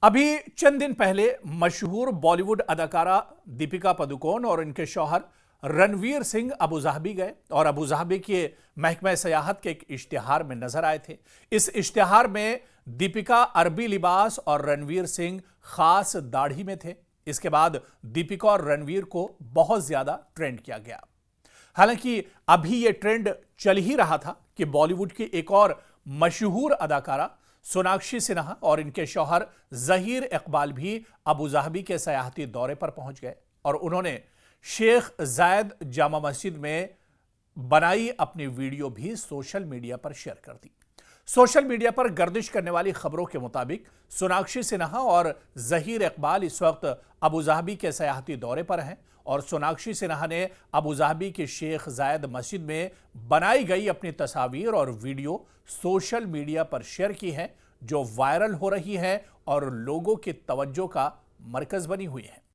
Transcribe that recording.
अभी चंद दिन पहले मशहूर बॉलीवुड अदाकारा दीपिका पादुकोण और इनके शौहर रणवीर सिंह अबू धाबी गए और अबू धाबी के महकमा सयाहत के एक इश्तिहार में नजर आए थे। इस इश्तिहार में दीपिका अरबी लिबास और रणवीर सिंह खास दाढ़ी में थे। इसके बाद दीपिका और रणवीर को बहुत ज्यादा ट्रेंड किया गया। हालांकि अभी यह ट्रेंड चल ही रहा था कि बॉलीवुड की एक और मशहूर अदाकारा सोनाक्षी सिन्हा और इनके शौहर जहीर इकबाल भी अबू धाबी के सयाहती दौरे पर पहुंच गए और उन्होंने शेख जायद जामा मस्जिद में बनाई अपनी वीडियो भी सोशल मीडिया पर शेयर कर दी। सोशल मीडिया पर गर्दिश करने वाली खबरों के मुताबिक सोनाक्षी सिन्हा और जहीर इकबाल इस वक्त अबू धाबी के सयाहती दौरे पर हैं और सोनाक्षी सिन्हा ने अबू धाबी की शेख जायद मस्जिद में बनाई गई अपनी तस्वीर और वीडियो सोशल मीडिया पर शेयर की है, जो वायरल हो रही है और लोगों की तवज्जो का मरकज बनी हुई है।